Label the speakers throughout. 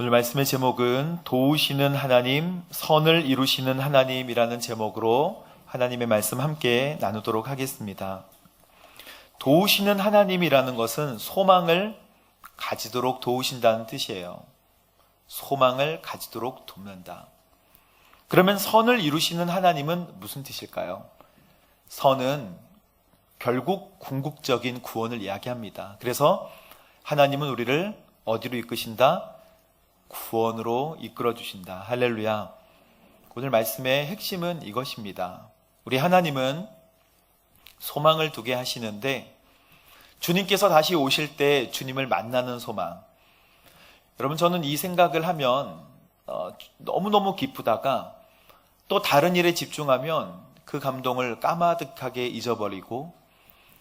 Speaker 1: 오늘 말씀의 제목은 도우시는 하나님, 선을 이루시는 하나님이라는 제목으로 하나님의 말씀 함께 나누도록 하겠습니다. 도우시는 하나님이라는 것은 소망을 가지도록 도우신다는 뜻이에요. 소망을 가지도록 돕는다. 그러면 선을 이루시는 하나님은 무슨 뜻일까요? 선은 결국 궁극적인 구원을 이야기합니다. 그래서 하나님은 우리를 어디로 이끄신다? 구원으로 이끌어 주신다. 할렐루야. 오늘 말씀의 핵심은 이것입니다. 우리 하나님은 소망을 두게 하시는데 주님께서 다시 오실 때 주님을 만나는 소망. 여러분, 저는 이 생각을 하면 너무너무 기쁘다가 또 다른 일에 집중하면 그 감동을 까마득하게 잊어버리고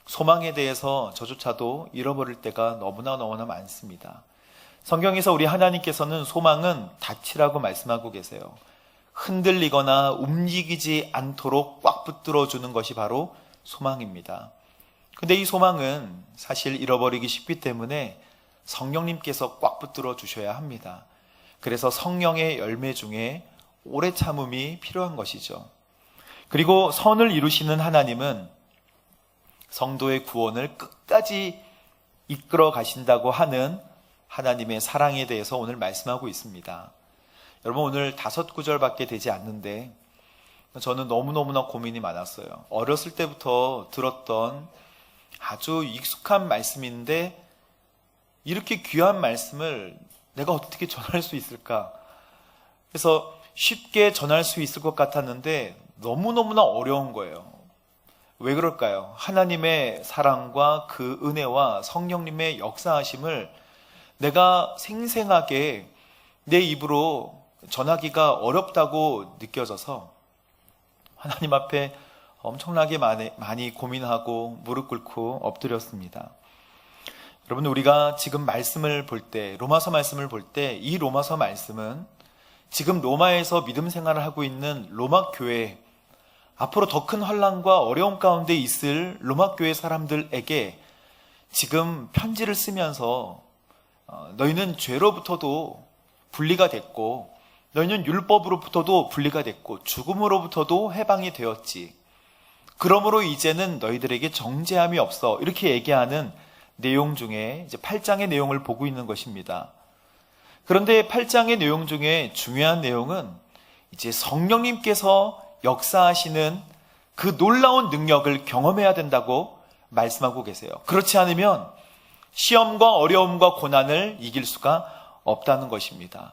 Speaker 1: 소망에 대해서 저조차도 잃어버릴 때가 너무나 많습니다. 성경에서 우리 하나님께서는 소망은 닻이라고 말씀하고 계세요. 흔들리거나 움직이지 않도록 꽉 붙들어 주는 것이 바로 소망입니다. 근데 이 소망은 사실 잃어버리기 쉽기 때문에 성령님께서 꽉 붙들어 주셔야 합니다. 그래서 성령의 열매 중에 오래 참음이 필요한 것이죠. 그리고 선을 이루시는 하나님은 성도의 구원을 끝까지 이끌어 가신다고 하는 하나님의 사랑에 대해서 오늘 말씀하고 있습니다. 여러분, 오늘 5구절밖에 되지 않는데 저는 너무너무나 고민이 많았어요. 어렸을 때부터 들었던 아주 익숙한 말씀인데 이렇게 귀한 말씀을 내가 어떻게 전할 수 있을까? 그래서 쉽게 전할 수 있을 것 같았는데 너무너무나 어려운 거예요. 왜 그럴까요? 하나님의 사랑과 그 은혜와 성령님의 역사하심을 내가 생생하게 내 입으로 전하기가 어렵다고 느껴져서 하나님 앞에 엄청나게 많이 고민하고 무릎 꿇고 엎드렸습니다. 여러분, 우리가 지금 말씀을 볼 때, 로마서 말씀을 볼 때 이 로마서 말씀은 지금 로마에서 믿음 생활을 하고 있는 로마 교회, 앞으로 더 큰 환난과 어려움 가운데 있을 로마 교회 사람들에게 지금 편지를 쓰면서 너희는 죄로부터도 분리가 됐고 너희는 율법으로부터도 분리가 됐고 죽음으로부터도 해방이 되었지. 그러므로 이제는 너희들에게 정죄함이 없어. 이렇게 얘기하는 내용 중에 이제 8장의 내용을 보고 있는 것입니다. 그런데 8장의 내용 중에 중요한 내용은 이제 성령님께서 역사하시는 그 놀라운 능력을 경험해야 된다고 말씀하고 계세요. 그렇지 않으면 시험과 어려움과 고난을 이길 수가 없다는 것입니다.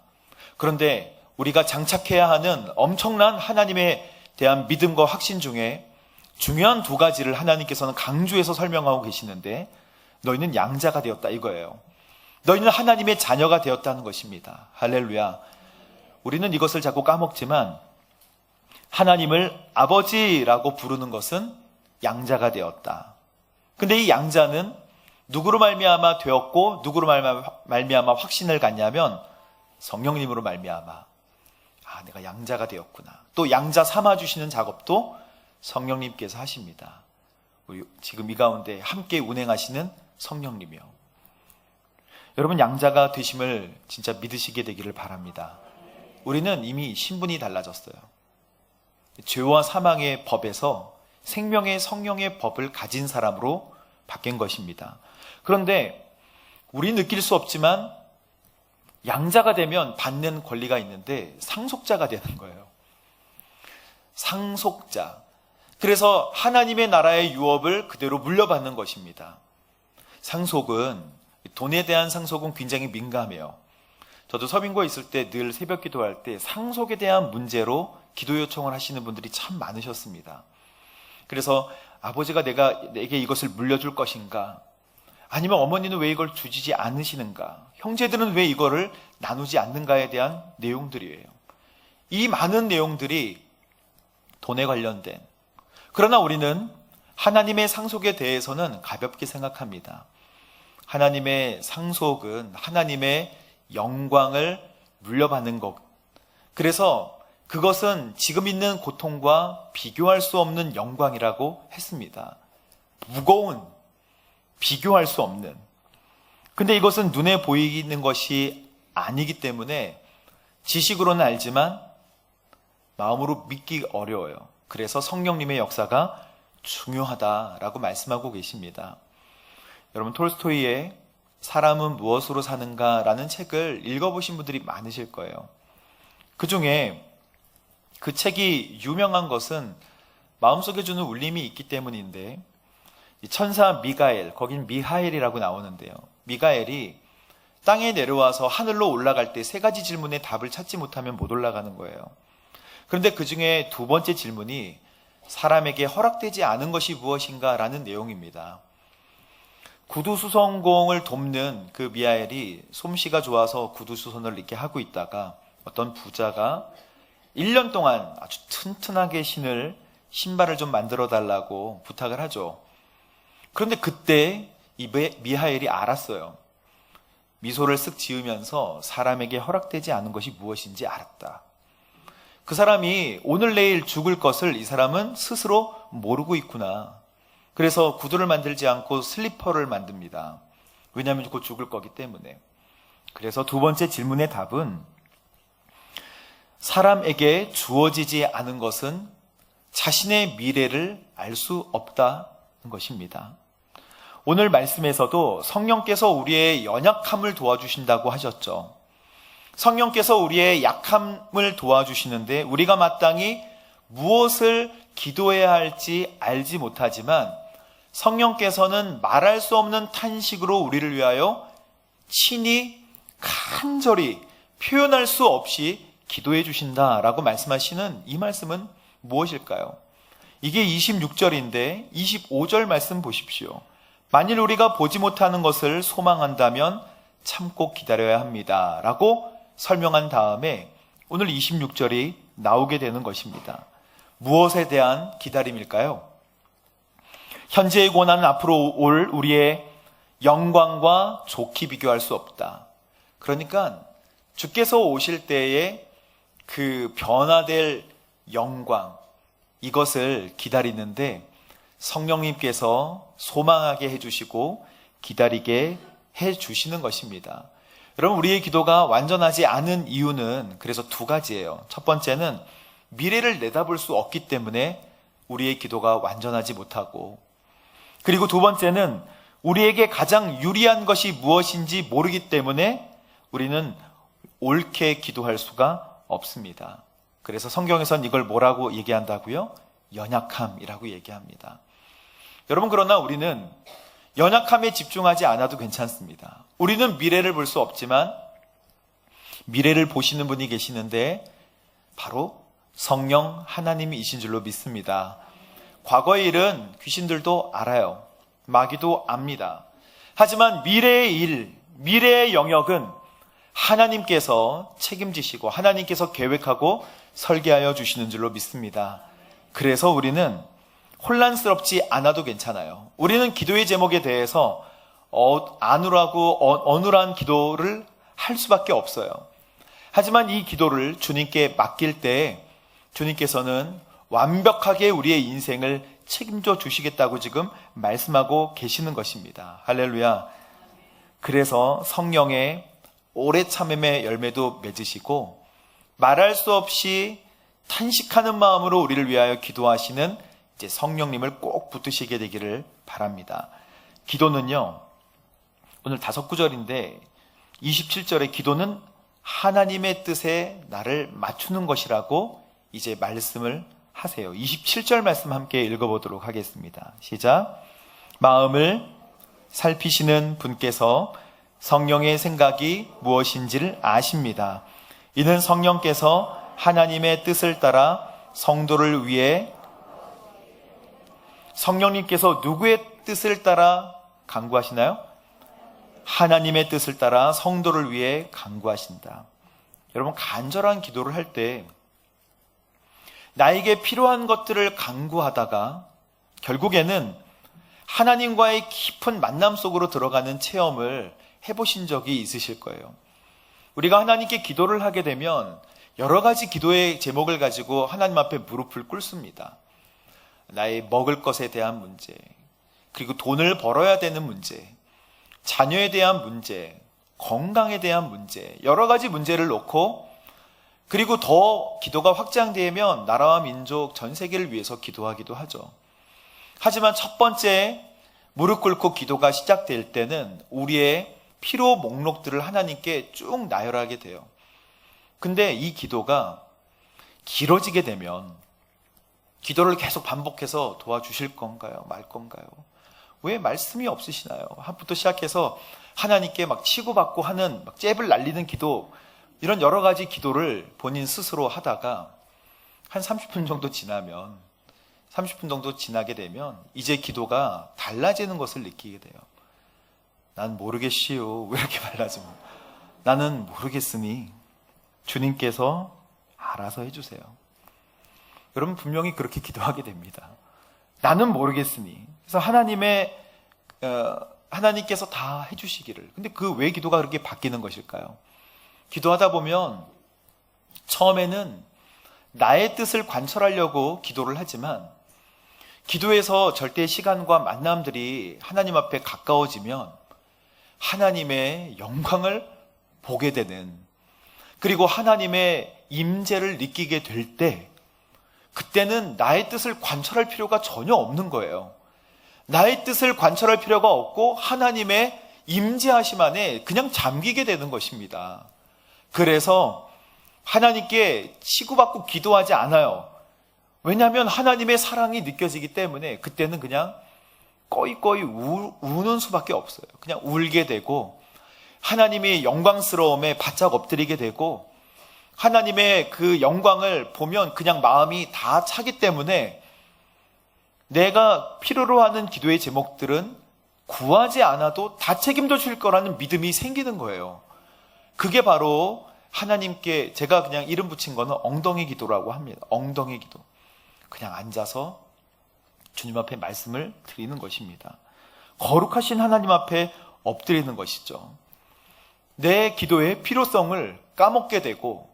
Speaker 1: 그런데 우리가 장착해야 하는 엄청난 하나님에 대한 믿음과 확신 중에 중요한 2가지를 하나님께서는 강조해서 설명하고 계시는데 너희는 양자가 되었다 이거예요. 너희는 하나님의 자녀가 되었다는 것입니다. 할렐루야. 우리는 이것을 자꾸 까먹지만 하나님을 아버지라고 부르는 것은 양자가 되었다. 근데 이 양자는 누구로 말미암아 되었고 누구로 말미암아 확신을 갖냐면 성령님으로 말미암아 내가 양자가 되었구나. 또 양자 삼아주시는 작업도 성령님께서 하십니다. 우리 지금 이 가운데 함께 운행하시는 성령님이요. 여러분, 양자가 되심을 진짜 믿으시게 되기를 바랍니다. 우리는 이미 신분이 달라졌어요. 죄와 사망의 법에서 생명의 성령의 법을 가진 사람으로 바뀐 것입니다. 그런데 우리 느낄 수 없지만 양자가 되면 받는 권리가 있는데 상속자가 되는 거예요. 상속자. 그래서 하나님의 나라의 유업을 그대로 물려받는 것입니다. 상속은, 돈에 대한 상속은 굉장히 민감해요. 저도 서빙고에 있을 때 늘 새벽 기도할 때 상속에 대한 문제로 기도 요청을 하시는 분들이 참 많으셨습니다. 그래서 아버지가 내게 이것을 물려줄 것인가? 아니면 어머니는 왜 이걸 주지 않으시는가? 형제들은 왜 이거를 나누지 않는가에 대한 내용들이에요. 이 많은 내용들이 돈에 관련된. 그러나 우리는 하나님의 상속에 대해서는 가볍게 생각합니다. 하나님의 상속은 하나님의 영광을 물려받는 것. 그래서 그것은 지금 있는 고통과 비교할 수 없는 영광이라고 했습니다. 무거운, 비교할 수 없는. 근데 이것은 눈에 보이는 것이 아니기 때문에 지식으로는 알지만 마음으로 믿기 어려워요. 그래서 성령님의 역사가 중요하다라고 말씀하고 계십니다. 여러분, 톨스토이의 사람은 무엇으로 사는가라는 책을 읽어보신 분들이 많으실 거예요. 그 중에 그 책이 유명한 것은 마음속에 주는 울림이 있기 때문인데, 천사 미가엘, 거긴 미하엘이라고 나오는데요. 미가엘이 땅에 내려와서 하늘로 올라갈 때 세 가지 질문에 답을 찾지 못하면 못 올라가는 거예요. 그런데 그 중에 두 번째 질문이 사람에게 허락되지 않은 것이 무엇인가 라는 내용입니다. 구두수선공을 돕는 그 미하엘이 솜씨가 좋아서 구두수선을 이렇게 하고 있다가 어떤 부자가 1년 동안 아주 튼튼하게 신을 신발을 좀 만들어 달라고 부탁을 하죠. 그런데 그때 이 미하엘이 알았어요. 미소를 쓱 지으면서 사람에게 허락되지 않은 것이 무엇인지 알았다. 그 사람이 오늘 내일 죽을 것을 이 사람은 스스로 모르고 있구나. 그래서 구두를 만들지 않고 슬리퍼를 만듭니다. 왜냐하면 곧 죽을 거기 때문에. 그래서 두 번째 질문의 답은 사람에게 주어지지 않은 것은 자신의 미래를 알 수 없다는 것입니다. 오늘 말씀에서도 성령께서 우리의 연약함을 도와주신다고 하셨죠. 성령께서 우리의 약함을 도와주시는데 우리가 마땅히 무엇을 기도해야 할지 알지 못하지만 성령께서는 말할 수 없는 탄식으로 우리를 위하여 친히 간절히 표현할 수 없이 기도해 주신다라고 말씀하시는 이 말씀은 무엇일까요? 이게 26절인데 25절 말씀 보십시오. 만일 우리가 보지 못하는 것을 소망한다면 참고 기다려야 합니다 라고 설명한 다음에 오늘 26절이 나오게 되는 것입니다. 무엇에 대한 기다림일까요? 현재의 고난은 앞으로 올 우리의 영광과 좋게 비교할 수 없다. 그러니까 주께서 오실 때에 그 변화될 영광, 이것을 기다리는데 성령님께서 소망하게 해주시고 기다리게 해주시는 것입니다. 여러분, 우리의 기도가 완전하지 않은 이유는 그래서 두 가지예요. 첫 번째는 미래를 내다볼 수 없기 때문에 우리의 기도가 완전하지 못하고, 그리고 두 번째는 우리에게 가장 유리한 것이 무엇인지 모르기 때문에 우리는 옳게 기도할 수가 없습니다. 그래서 성경에선 이걸 뭐라고 얘기한다고요? 연약함이라고 얘기합니다. 여러분, 그러나 우리는 연약함에 집중하지 않아도 괜찮습니다. 우리는 미래를 볼 수 없지만 미래를 보시는 분이 계시는데 바로 성령 하나님이신 줄로 믿습니다. 과거의 일은 귀신들도 알아요. 마귀도 압니다. 하지만 미래의 일, 미래의 영역은 하나님께서 책임지시고 하나님께서 계획하고 설계하여 주시는 줄로 믿습니다. 그래서 우리는 혼란스럽지 않아도 괜찮아요. 우리는 기도의 제목에 대해서 어눌한 기도를 할 수밖에 없어요. 하지만 이 기도를 주님께 맡길 때 주님께서는 완벽하게 우리의 인생을 책임져 주시겠다고 지금 말씀하고 계시는 것입니다. 할렐루야. 그래서 성령의 오래 참음의 열매도 맺으시고 말할 수 없이 탄식하는 마음으로 우리를 위하여 기도하시는 이제 성령님을 꼭 붙드시게 되기를 바랍니다. 기도는요, 오늘 5구절인데 27절의 기도는 하나님의 뜻에 나를 맞추는 것이라고 이제 말씀을 하세요. 27절 말씀 함께 읽어보도록 하겠습니다. 시작. 마음을 살피시는 분께서 성령의 생각이 무엇인지를 아십니다. 이는 성령께서 하나님의 뜻을 따라 성도를 위해, 성령님께서 누구의 뜻을 따라 간구하시나요? 하나님의 뜻을 따라 성도를 위해 간구하신다. 여러분, 간절한 기도를 할 때 나에게 필요한 것들을 간구하다가 결국에는 하나님과의 깊은 만남 속으로 들어가는 체험을 해보신 적이 있으실 거예요. 우리가 하나님께 기도를 하게 되면 여러 가지 기도의 제목을 가지고 하나님 앞에 무릎을 꿇습니다. 나의 먹을 것에 대한 문제, 그리고 돈을 벌어야 되는 문제, 자녀에 대한 문제, 건강에 대한 문제, 여러 가지 문제를 놓고, 그리고 더 기도가 확장되면 나라와 민족 전 세계를 위해서 기도하기도 하죠. 하지만 첫 번째 무릎 꿇고 기도가 시작될 때는 우리의 필요 목록들을 하나님께 쭉 나열하게 돼요. 근데 이 기도가 길어지게 되면 기도를 계속 반복해서 도와주실 건가요? 말 건가요? 왜 말씀이 없으시나요? 한부터 시작해서 하나님께 막 치고받고 하는 막 잽을 날리는 기도, 이런 여러 가지 기도를 본인 스스로 하다가 한 30분 정도 지나면 30분 정도 지나게 되면 이제 기도가 달라지는 것을 느끼게 돼요. 난 모르겠시요. 왜 이렇게 말하지만 나는 모르겠으니 주님께서 알아서 해주세요. 여러분 분명히 그렇게 기도하게 됩니다. 나는 모르겠으니. 그래서 하나님께서 다 해주시기를. 근데 그 왜 기도가 그렇게 바뀌는 것일까요? 기도하다 보면 처음에는 나의 뜻을 관철하려고 기도를 하지만 기도에서 절대 시간과 만남들이 하나님 앞에 가까워지면 하나님의 영광을 보게 되는, 그리고 하나님의 임재를 느끼게 될 때 그때는 나의 뜻을 관철할 필요가 전혀 없는 거예요. 나의 뜻을 관철할 필요가 없고 하나님의 임재하심 안에 그냥 잠기게 되는 것입니다. 그래서 하나님께 치고받고 기도하지 않아요. 왜냐하면 하나님의 사랑이 느껴지기 때문에 그때는 그냥 꺼이꺼이 우는 수밖에 없어요. 그냥 울게 되고 하나님의 영광스러움에 바짝 엎드리게 되고 하나님의 그 영광을 보면 그냥 마음이 다 차기 때문에 내가 필요로 하는 기도의 제목들은 구하지 않아도 다 책임져 줄 거라는 믿음이 생기는 거예요. 그게 바로 하나님께 제가 그냥 이름 붙인 거는 엉덩이 기도라고 합니다. 엉덩이 기도. 그냥 앉아서 주님 앞에 말씀을 드리는 것입니다. 거룩하신 하나님 앞에 엎드리는 것이죠. 내 기도의 필요성을 까먹게 되고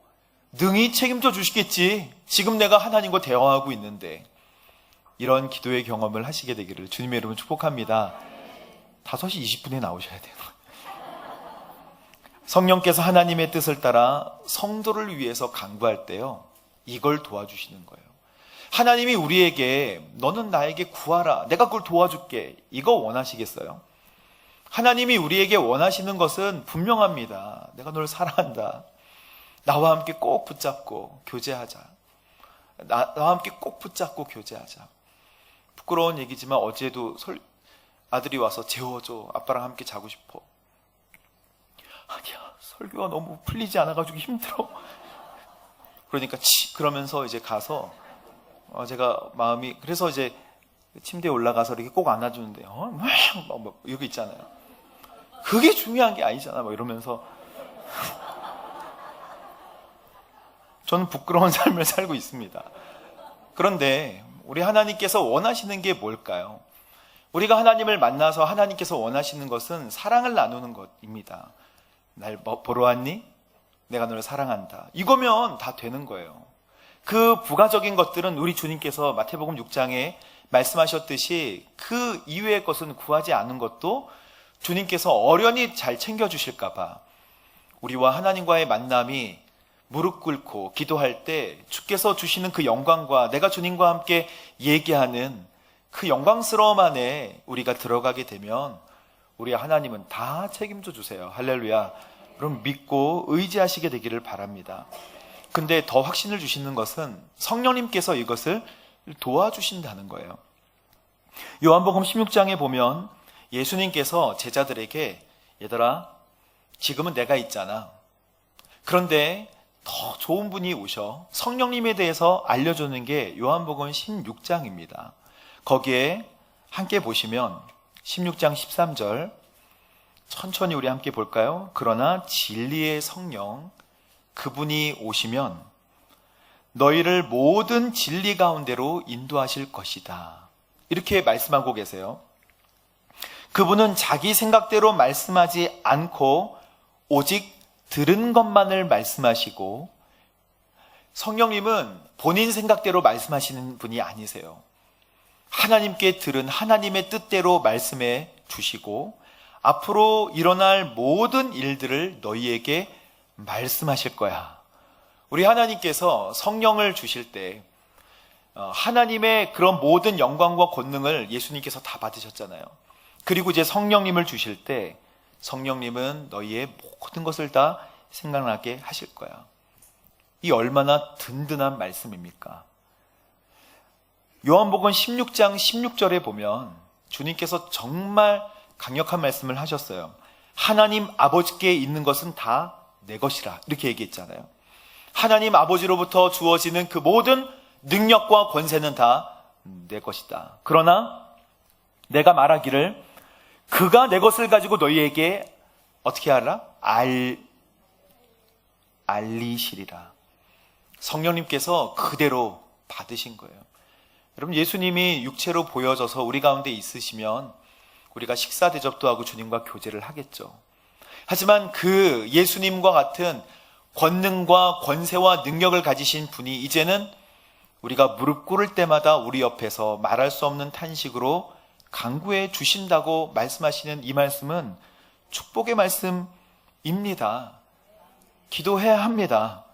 Speaker 1: 능히 책임져 주시겠지. 지금 내가 하나님과 대화하고 있는데. 이런 기도의 경험을 하시게 되기를 주님의 이름으로 축복합니다. 5시 20분에 나오셔야 돼요. 성령께서 하나님의 뜻을 따라 성도를 위해서 간구할 때요, 이걸 도와주시는 거예요. 하나님이 우리에게 너는 나에게 구하라, 내가 그걸 도와줄게, 이거 원하시겠어요? 하나님이 우리에게 원하시는 것은 분명합니다. 내가 널 사랑한다. 나와 함께 꼭 붙잡고 교제하자. 나와 함께 꼭 붙잡고 교제하자. 부끄러운 얘기지만 어제도 아들이 와서 재워줘. 아빠랑 함께 자고 싶어. 아니야, 설교가 너무 풀리지 않아가지고 힘들어. 그러니까 그러면서 이제 가서 제가 마음이, 그래서 이제 침대에 올라가서 이렇게 꼭 안아주는데 뭐 이거 있잖아요. 그게 중요한 게 아니잖아. 뭐 이러면서 저는 부끄러운 삶을 살고 있습니다. 그런데 우리 하나님께서 원하시는 게 뭘까요? 우리가 하나님을 만나서 하나님께서 원하시는 것은 사랑을 나누는 것입니다. 날 보러 왔니? 내가 너를 사랑한다. 이거면 다 되는 거예요. 그 부가적인 것들은 우리 주님께서 마태복음 6장에 말씀하셨듯이 그 이외의 것은 구하지 않은 것도 주님께서 어련히 잘 챙겨주실까 봐 우리와 하나님과의 만남이 무릎 꿇고 기도할 때 주께서 주시는 그 영광과 내가 주님과 함께 얘기하는 그 영광스러움 안에 우리가 들어가게 되면 우리 하나님은 다 책임져 주세요. 할렐루야. 그럼 믿고 의지하시게 되기를 바랍니다. 근데 더 확신을 주시는 것은 성령님께서 이것을 도와주신다는 거예요. 요한복음 16장에 보면 예수님께서 제자들에게 얘들아, 지금은 내가 있잖아. 그런데 더 좋은 분이 오셔 성령님에 대해서 알려주는 게 요한복음 16장입니다. 거기에 함께 보시면 16장 13절 천천히 우리 함께 볼까요? 그러나 진리의 성령 그분이 오시면 너희를 모든 진리 가운데로 인도하실 것이다. 이렇게 말씀하고 계세요. 그분은 자기 생각대로 말씀하지 않고 오직 들은 것만을 말씀하시고 성령님은 본인 생각대로 말씀하시는 분이 아니세요. 하나님께 들은 하나님의 뜻대로 말씀해 주시고 앞으로 일어날 모든 일들을 너희에게 말씀하실 거야. 우리 하나님께서 성령을 주실 때 하나님의 그런 모든 영광과 권능을 예수님께서 다 받으셨잖아요. 그리고 이제 성령님을 주실 때 성령님은 너희의 모든 것을 다 생각나게 하실 거야. 이 얼마나 든든한 말씀입니까? 요한복음 16장 16절에 보면 주님께서 정말 강력한 말씀을 하셨어요. 하나님 아버지께 있는 것은 다 내 것이라 이렇게 얘기했잖아요. 하나님 아버지로부터 주어지는 그 모든 능력과 권세는 다 내 것이다. 그러나 내가 말하기를 그가 내 것을 가지고 너희에게 어떻게 하라? 알리시리라. 성령님께서 그대로 받으신 거예요. 여러분, 예수님이 육체로 보여져서 우리 가운데 있으시면 우리가 식사 대접도 하고 주님과 교제를 하겠죠. 하지만 그 예수님과 같은 권능과 권세와 능력을 가지신 분이 이제는 우리가 무릎 꿇을 때마다 우리 옆에서 말할 수 없는 탄식으로 간구해 주신다고 말씀하시는 이 말씀은 축복의 말씀입니다. 기도해야 합니다.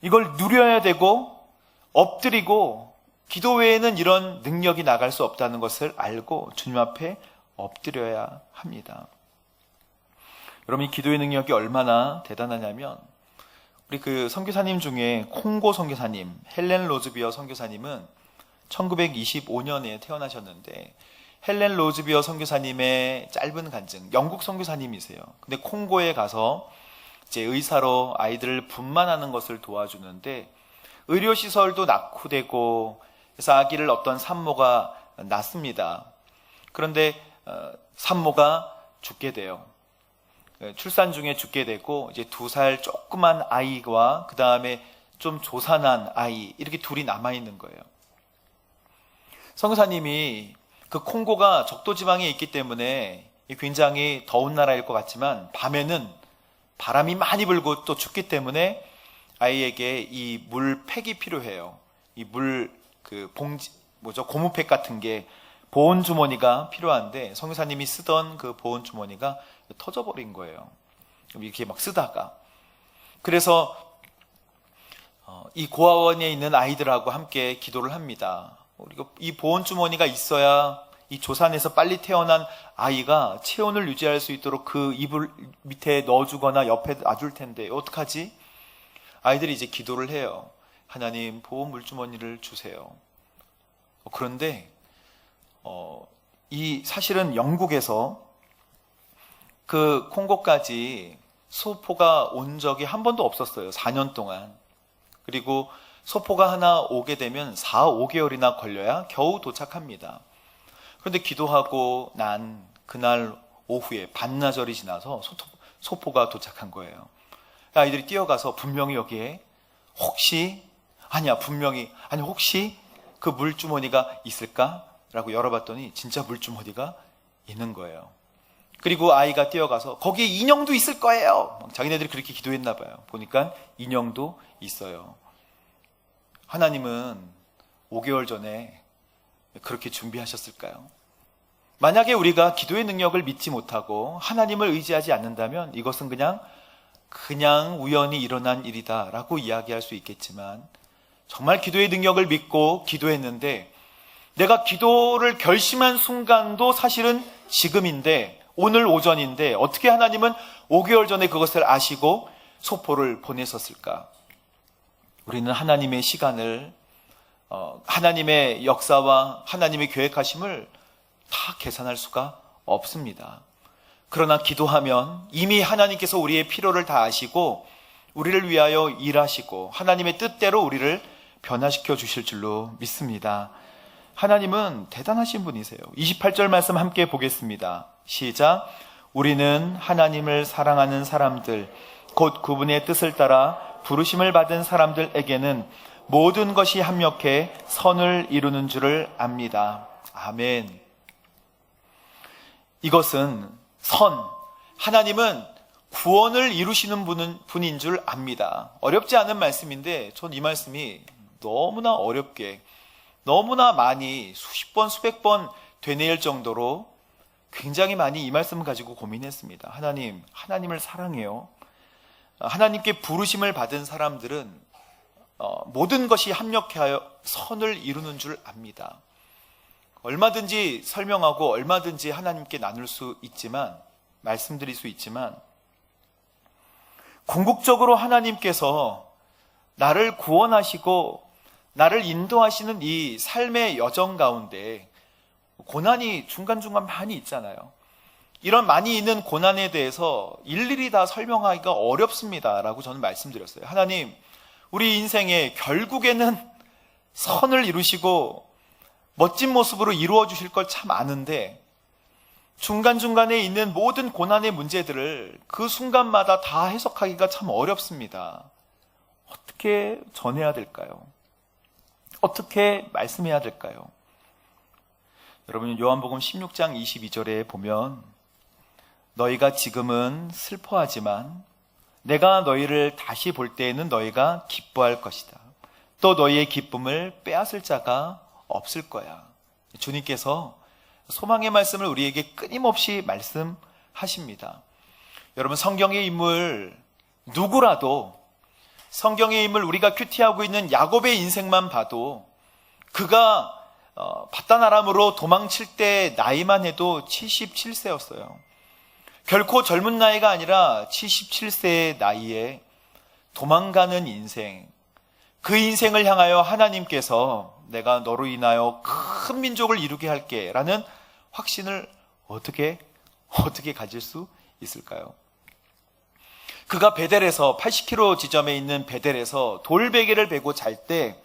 Speaker 1: 이걸 누려야 되고 엎드리고 기도 외에는 이런 능력이 나갈 수 없다는 것을 알고 주님 앞에 엎드려야 합니다. 여러분, 이 기도의 능력이 얼마나 대단하냐면 우리 그 선교사님 중에 콩고 선교사님 헬렌 로즈비어 선교사님은 1925년에 태어나셨는데 헬렌 로즈비어 선교사님의 짧은 간증, 영국 선교사님이세요. 근데 콩고에 가서 이제 의사로 아이들을 분만하는 것을 도와주는데 의료시설도 낙후되고 그래서 아기를 어떤 산모가 낳습니다. 그런데 산모가 죽게 돼요. 출산 중에 죽게 되고 이제 2살 조그만 아이와 그 다음에 좀 조산한 아이 이렇게 둘이 남아있는 거예요. 선교사님이 그 콩고가 적도지방에 있기 때문에 굉장히 더운 나라일 것 같지만 밤에는 바람이 많이 불고 또 춥기 때문에 아이에게 이 물팩이 필요해요. 이 물 그 봉지 고무팩 같은 게 보온 주머니가 필요한데 선교사님이 쓰던 그 보온 주머니가 터져버린 거예요. 이렇게 막 쓰다가 그래서 이 고아원에 있는 아이들하고 함께 기도를 합니다. 그리고 이 보온 주머니가 있어야 이 조산에서 빨리 태어난 아이가 체온을 유지할 수 있도록 그 이불 밑에 넣어주거나 옆에 놔줄 텐데 어떡하지? 아이들이 이제 기도를 해요. 하나님, 보온 물주머니를 주세요. 그런데 이 사실은 영국에서 그 콩고까지 소포가 온 적이 한 번도 없었어요. 4년 동안. 그리고 소포가 하나 오게 되면 4, 5개월이나 걸려야 겨우 도착합니다. 그런데 기도하고 난 그날 오후에 반나절이 지나서 소포가 도착한 거예요. 아이들이 뛰어가서 분명히 여기에 혹시 그 물주머니가 있을까? 라고 열어봤더니 진짜 물주머니가 있는 거예요. 그리고 아이가 뛰어가서 거기에 인형도 있을 거예요. 자기네들이 그렇게 기도했나 봐요. 보니까 인형도 있어요. 하나님은 5개월 전에 그렇게 준비하셨을까요? 만약에 우리가 기도의 능력을 믿지 못하고 하나님을 의지하지 않는다면 이것은 그냥 우연히 일어난 일이다라고 이야기할 수 있겠지만 정말 기도의 능력을 믿고 기도했는데 내가 기도를 결심한 순간도 사실은 지금인데 오늘 오전인데 어떻게 하나님은 5개월 전에 그것을 아시고 소포를 보내셨을까? 우리는 하나님의 시간을 하나님의 역사와 하나님의 계획하심을 다 계산할 수가 없습니다. 그러나 기도하면 이미 하나님께서 우리의 필요를 다 아시고 우리를 위하여 일하시고 하나님의 뜻대로 우리를 변화시켜 주실 줄로 믿습니다. 하나님은 대단하신 분이세요. 28절 말씀 함께 보겠습니다. 시작. 우리는 하나님을 사랑하는 사람들, 곧 그분의 뜻을 따라 부르심을 받은 사람들에게는 모든 것이 합력해 선을 이루는 줄을 압니다. 아멘. 이것은 하나님은 구원을 이루시는 분인 줄 압니다. 어렵지 않은 말씀인데 전 이 말씀이 너무나 어렵게 너무나 많이 수십 번 수백 번 되뇌일 정도로 굉장히 많이 이 말씀을 가지고 고민했습니다. 하나님을 사랑해요. 하나님께 부르심을 받은 사람들은 모든 것이 합력하여 선을 이루는 줄 압니다. 얼마든지 설명하고 얼마든지 하나님께 나눌 수 있지만, 말씀드릴 수 있지만, 궁극적으로 하나님께서 나를 구원하시고 나를 인도하시는 이 삶의 여정 가운데 고난이 중간중간 많이 있잖아요. 이런 많이 있는 고난에 대해서 일일이 다 설명하기가 어렵습니다 라고 저는 말씀드렸어요. 하나님, 우리 인생에 결국에는 선을 이루시고 멋진 모습으로 이루어 주실 걸 참 아는데, 중간중간에 있는 모든 고난의 문제들을 그 순간마다 다 해석하기가 참 어렵습니다. 어떻게 전해야 될까요? 어떻게 말씀해야 될까요? 여러분, 요한복음 16장 22절에 보면, 너희가 지금은 슬퍼하지만 내가 너희를 다시 볼 때에는 너희가 기뻐할 것이다. 또 너희의 기쁨을 빼앗을 자가 없을 거야. 주님께서 소망의 말씀을 우리에게 끊임없이 말씀하십니다. 여러분, 성경의 인물 누구라도, 성경의 인물 우리가 큐티하고 있는 야곱의 인생만 봐도 그가 바다나람으로 도망칠 때 나이만 해도 77세였어요. 결코 젊은 나이가 아니라 77세의 나이에 도망가는 인생, 그 인생을 향하여 하나님께서 내가 너로 인하여 큰 민족을 이루게 할게 라는 확신을 어떻게 가질 수 있을까요? 그가 베델에서 80km 지점에 있는 베델에서 돌베개를 베고 잘 때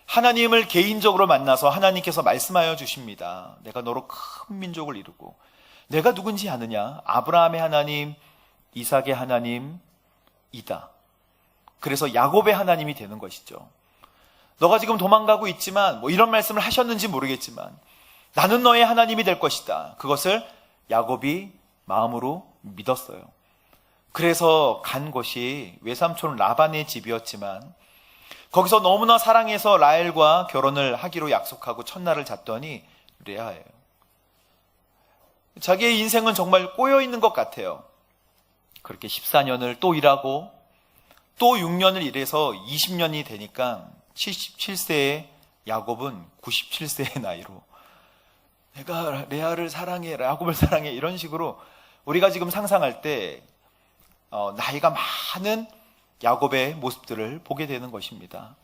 Speaker 1: 하나님을 개인적으로 만나서 하나님께서 말씀하여 주십니다. 내가 너로 큰 민족을 이루고, 내가 누군지 아느냐? 아브라함의 하나님, 이삭의 하나님이다. 그래서 야곱의 하나님이 되는 것이죠. 너가 지금 도망가고 있지만, 이런 말씀을 하셨는지 모르겠지만, 나는 너의 하나님이 될 것이다. 그것을 야곱이 마음으로 믿었어요. 그래서 간 곳이 외삼촌 라반의 집이었지만, 거기서 너무나 사랑해서 라헬과 결혼을 하기로 약속하고 첫날을 잤더니 레아예요. 자기의 인생은 정말 꼬여있는 것 같아요. 그렇게 14년을 또 일하고 또 6년을 일해서 20년이 되니까 77세의 야곱은 97세의 나이로, 내가 레아를 사랑해, 야곱을 사랑해, 이런 식으로 우리가 지금 상상할 때 나이가 많은 야곱의 모습들을 보게 되는 것입니다.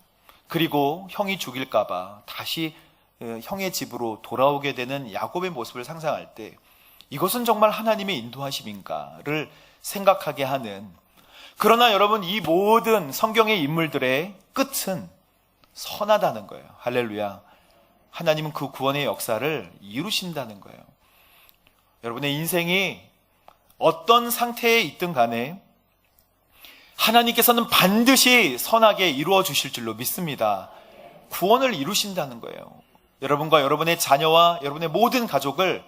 Speaker 1: 그리고 형이 죽일까봐 다시 형의 집으로 돌아오게 되는 야곱의 모습을 상상할 때, 이것은 정말 하나님의 인도하심인가를 생각하게 하는, 그러나 여러분, 이 모든 성경의 인물들의 끝은 선하다는 거예요. 할렐루야. 하나님은 그 구원의 역사를 이루신다는 거예요. 여러분의 인생이 어떤 상태에 있든 간에 하나님께서는 반드시 선하게 이루어 주실 줄로 믿습니다. 구원을 이루신다는 거예요. 여러분과 여러분의 자녀와 여러분의 모든 가족을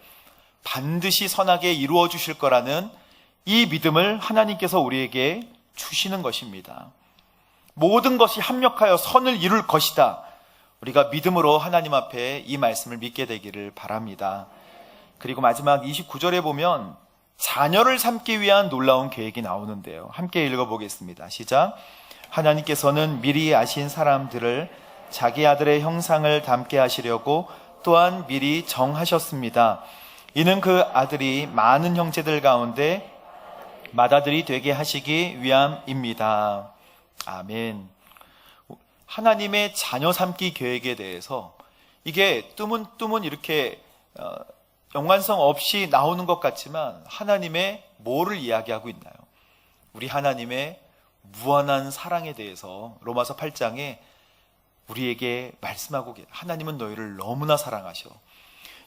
Speaker 1: 반드시 선하게 이루어 주실 거라는 이 믿음을 하나님께서 우리에게 주시는 것입니다. 모든 것이 합력하여 선을 이룰 것이다. 우리가 믿음으로 하나님 앞에 이 말씀을 믿게 되기를 바랍니다. 그리고 마지막 29절에 보면 자녀를 삼기 위한 놀라운 계획이 나오는데요. 함께 읽어보겠습니다. 시작. 하나님께서는 미리 아신 사람들을 자기 아들의 형상을 닮게 하시려고 또한 미리 정하셨습니다. 이는 그 아들이 많은 형제들 가운데 맏아들이 되게 하시기 위함입니다. 아멘. 하나님의 자녀 삼기 계획에 대해서 이게 뜨문뜨문 이렇게 연관성 없이 나오는 것 같지만 하나님의 뭐를 이야기하고 있나요? 우리 하나님의 무한한 사랑에 대해서 로마서 8장에 우리에게 말씀하고 계세요. 하나님은 너희를 너무나 사랑하셔.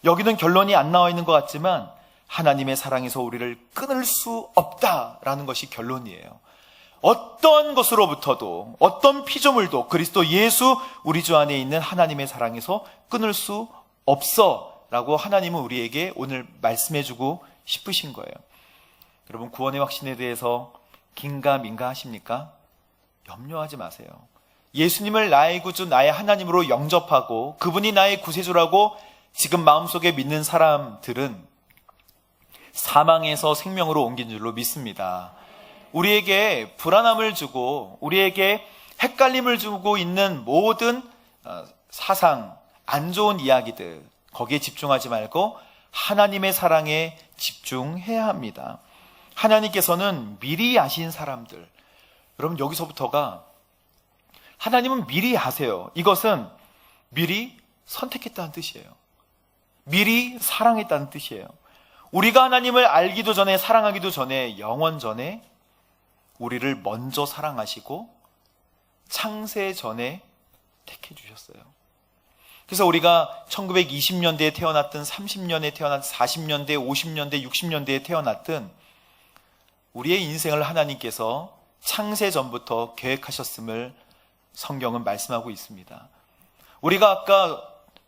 Speaker 1: 여기는 결론이 안 나와 있는 것 같지만 하나님의 사랑에서 우리를 끊을 수 없다라는 것이 결론이에요. 어떤 것으로부터도, 어떤 피조물도 그리스도 예수 우리 주 안에 있는 하나님의 사랑에서 끊을 수 없어 라고 하나님은 우리에게 오늘 말씀해주고 싶으신 거예요. 여러분, 구원의 확신에 대해서 긴가민가 하십니까? 염려하지 마세요. 예수님을 나의 구주, 나의 하나님으로 영접하고 그분이 나의 구세주라고 지금 마음속에 믿는 사람들은 사망에서 생명으로 옮긴 줄로 믿습니다. 우리에게 불안함을 주고 우리에게 헷갈림을 주고 있는 모든 사상, 안 좋은 이야기들, 거기에 집중하지 말고 하나님의 사랑에 집중해야 합니다. 하나님께서는 미리 아신 사람들, 여러분 여기서부터가 하나님은 미리 아세요. 이것은 미리 선택했다는 뜻이에요. 미리 사랑했다는 뜻이에요. 우리가 하나님을 알기도 전에, 사랑하기도 전에, 영원 전에 우리를 먼저 사랑하시고 창세 전에 택해 주셨어요. 그래서 우리가 1920년대에 태어났든 30년에 태어났든 40년대, 50년대, 60년대에 태어났든 우리의 인생을 하나님께서 창세 전부터 계획하셨음을 성경은 말씀하고 있습니다. 우리가 아까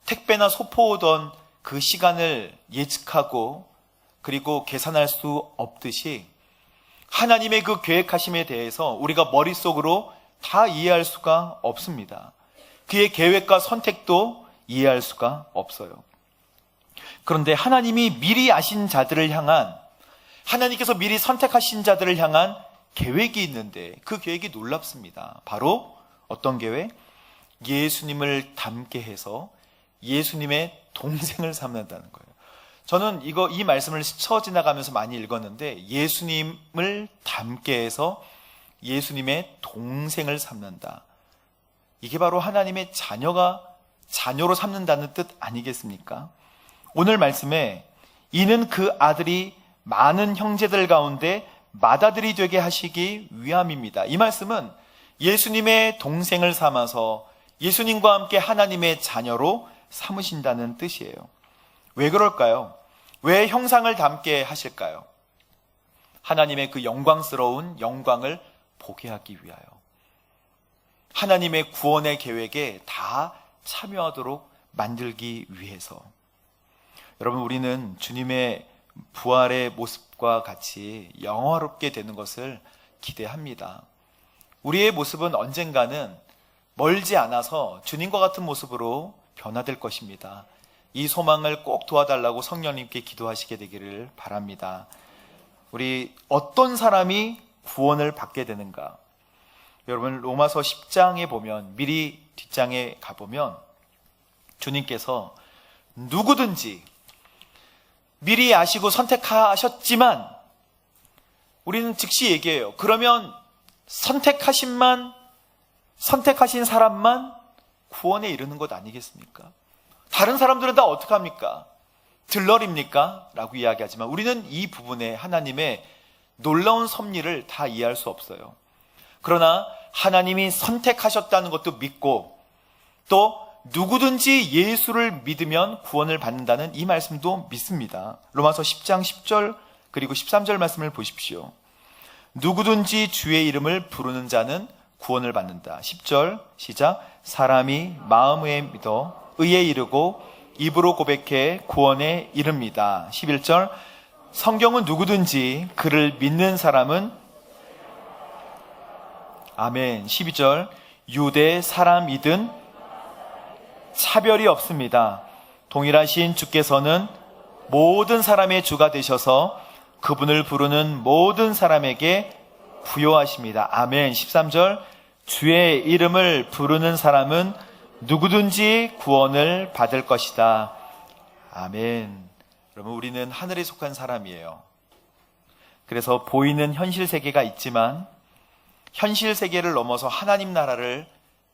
Speaker 1: 택배나 소포 오던 그 시간을 예측하고 그리고 계산할 수 없듯이 하나님의 그 계획하심에 대해서 우리가 머릿속으로 다 이해할 수가 없습니다. 그의 계획과 선택도 이해할 수가 없어요. 그런데 하나님이 미리 아신 자들을 향한, 하나님께서 미리 선택하신 자들을 향한 계획이 있는데 그 계획이 놀랍습니다. 바로 어떤 계획? 예수님을 닮게 해서 예수님의 동생을 삼는다는 거예요. 저는 이 말씀을 스쳐 지나가면서 많이 읽었는데, 예수님을 닮게 해서 예수님의 동생을 삼는다. 이게 바로 하나님의 자녀로 삼는다는 뜻 아니겠습니까? 오늘 말씀에 이는 그 아들이 많은 형제들 가운데 맏아들이 되게 하시기 위함입니다. 이 말씀은 예수님의 동생을 삼아서 예수님과 함께 하나님의 자녀로 삼으신다는 뜻이에요. 왜 그럴까요? 왜 형상을 닮게 하실까요? 하나님의 그 영광스러운 영광을 보게 하기 위하여, 하나님의 구원의 계획에 다 참여하도록 만들기 위해서. 여러분, 우리는 주님의 부활의 모습과 같이 영화롭게 되는 것을 기대합니다. 우리의 모습은 언젠가는 멀지 않아서 주님과 같은 모습으로 변화될 것입니다. 이 소망을 꼭 도와달라고 성령님께 기도하시게 되기를 바랍니다. 우리 어떤 사람이 구원을 받게 되는가? 여러분, 로마서 10장에 보면, 미리 뒷장에 가보면 주님께서 누구든지 미리 아시고 선택하셨지만, 우리는 즉시 얘기해요. 그러면 선택하신 사람만 구원에 이르는 것 아니겠습니까? 다른 사람들은 다 어떡합니까? 들러리입니까? 라고 이야기하지만 우리는 이 부분에 하나님의 놀라운 섭리를 다 이해할 수 없어요. 그러나 하나님이 선택하셨다는 것도 믿고, 또 누구든지 예수를 믿으면 구원을 받는다는 이 말씀도 믿습니다. 로마서 10장 10절 그리고 13절 말씀을 보십시오. 누구든지 주의 이름을 부르는 자는 구원을 받는다. 10절 시작. 사람이 마음에 믿어 의에 이르고 입으로 고백해 구원에 이릅니다. 11절 성경은 누구든지 그를 믿는 사람은, 아멘. 12절 유대 사람이든 차별이 없습니다. 동일하신 주께서는 모든 사람의 주가 되셔서 그분을 부르는 모든 사람에게 부요하십니다. 아멘. 13절 주의 이름을 부르는 사람은 누구든지 구원을 받을 것이다. 아멘. 여러분, 우리는 하늘에 속한 사람이에요. 그래서 보이는 현실 세계가 있지만 현실 세계를 넘어서 하나님 나라를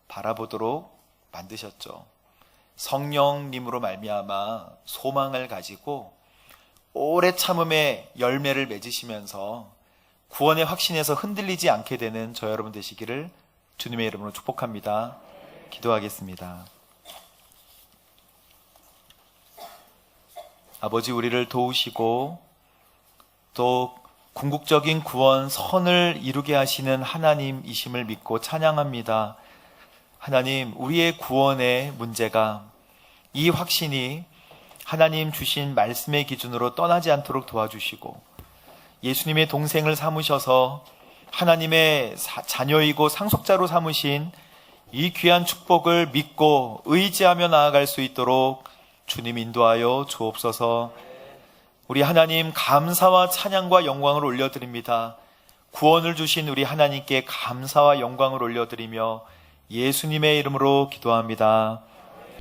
Speaker 1: 바라보도록 만드셨죠. 성령님으로 말미암아 소망을 가지고 오래 참음의 열매를 맺으시면서 구원의 확신에서 흔들리지 않게 되는 저 여러분 되시기를 주님의 이름으로 축복합니다. 기도하겠습니다. 아버지, 우리를 도우시고 또 궁극적인 구원 선을 이루게 하시는 하나님이심을 믿고 찬양합니다. 하나님, 우리의 구원의 문제가, 이 확신이 하나님 주신 말씀의 기준으로 떠나지 않도록 도와주시고, 예수님의 동생을 삼으셔서 하나님의 자녀이고 상속자로 삼으신 이 귀한 축복을 믿고 의지하며 나아갈 수 있도록 주님 인도하여 주옵소서. 우리 하나님 감사와 찬양과 영광을 올려드립니다. 구원을 주신 우리 하나님께 감사와 영광을 올려드리며 예수님의 이름으로 기도합니다.